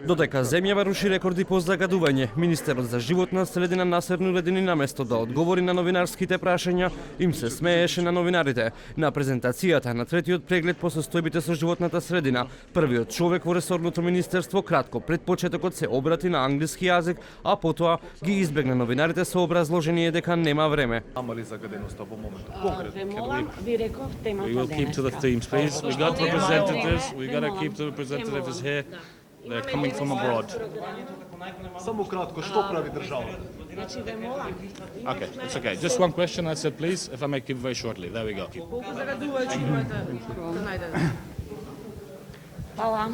Додека земјава руши рекорди по загадување, министерот за животна средина Насер Нуредини наместо да одговори на новинарските прашања, им се смееше на новинарите. На презентацијата на третиот преглед по состојбите со животната средина, првиот човек во ресорното министерство кратко пред почетокот се обрати на англиски јазик, а потоа ги избегна новинарите со образложение дека нема време. Ама ли загаденоста во моментот? Ве молам, ви реков темата We will keep to the themes, please. We got representatives. We got to keep the representatives here. They're coming from abroad. Само кратко, што прави државата? Значи ве молам. Okay, it's okay. Just one question. I said, please, if I may keep very shortly. There we go. Колку загадувајќи имате да најдете? Хвала.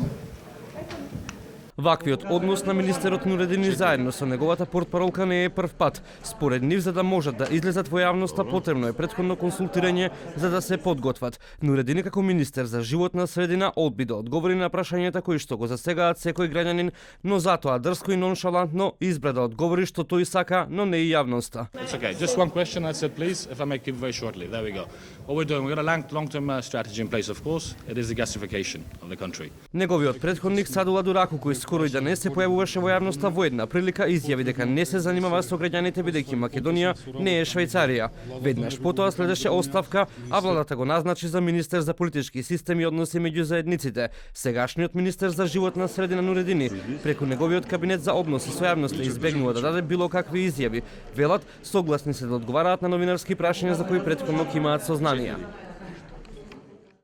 Ваквиот однос на министерот Нуредини заедно со неговата портпаролка не е прв пат. Според нив, за да можат да излезат во јавноста, потребно е претходно консултирање за да се подготват. Нуредини како министер за животна средина одби да одговори на прашањата кои што го засегаат секој граѓанин, но затоа дрско и ноншалантно избра да одговори што тој сака, но не и јавноста. It's okay. Just one question. I said, please, if I may keep very shortly. There we go. What we're doing, we've got a long-term strategy in place, of course. It is the gasification of the country. Неговиот претходник Садула Дураку, кој скоро и да не се појавуваше во јавноста, во една прилика изјави дека не се занимава со граѓаните бидејќи Македонија не е Швајцарија. Веднаш потоа следеше оставка, а владата го назначи за министер за политички системи и односи меѓу заедниците. Сегашниот министер за животна средина Нуредини преку неговиот кабинет за односи со јавноста избегнува да даде било какви изјави. Велат, согласни се да одговараат на новинарски прашања за кои претходно имаат сознанија.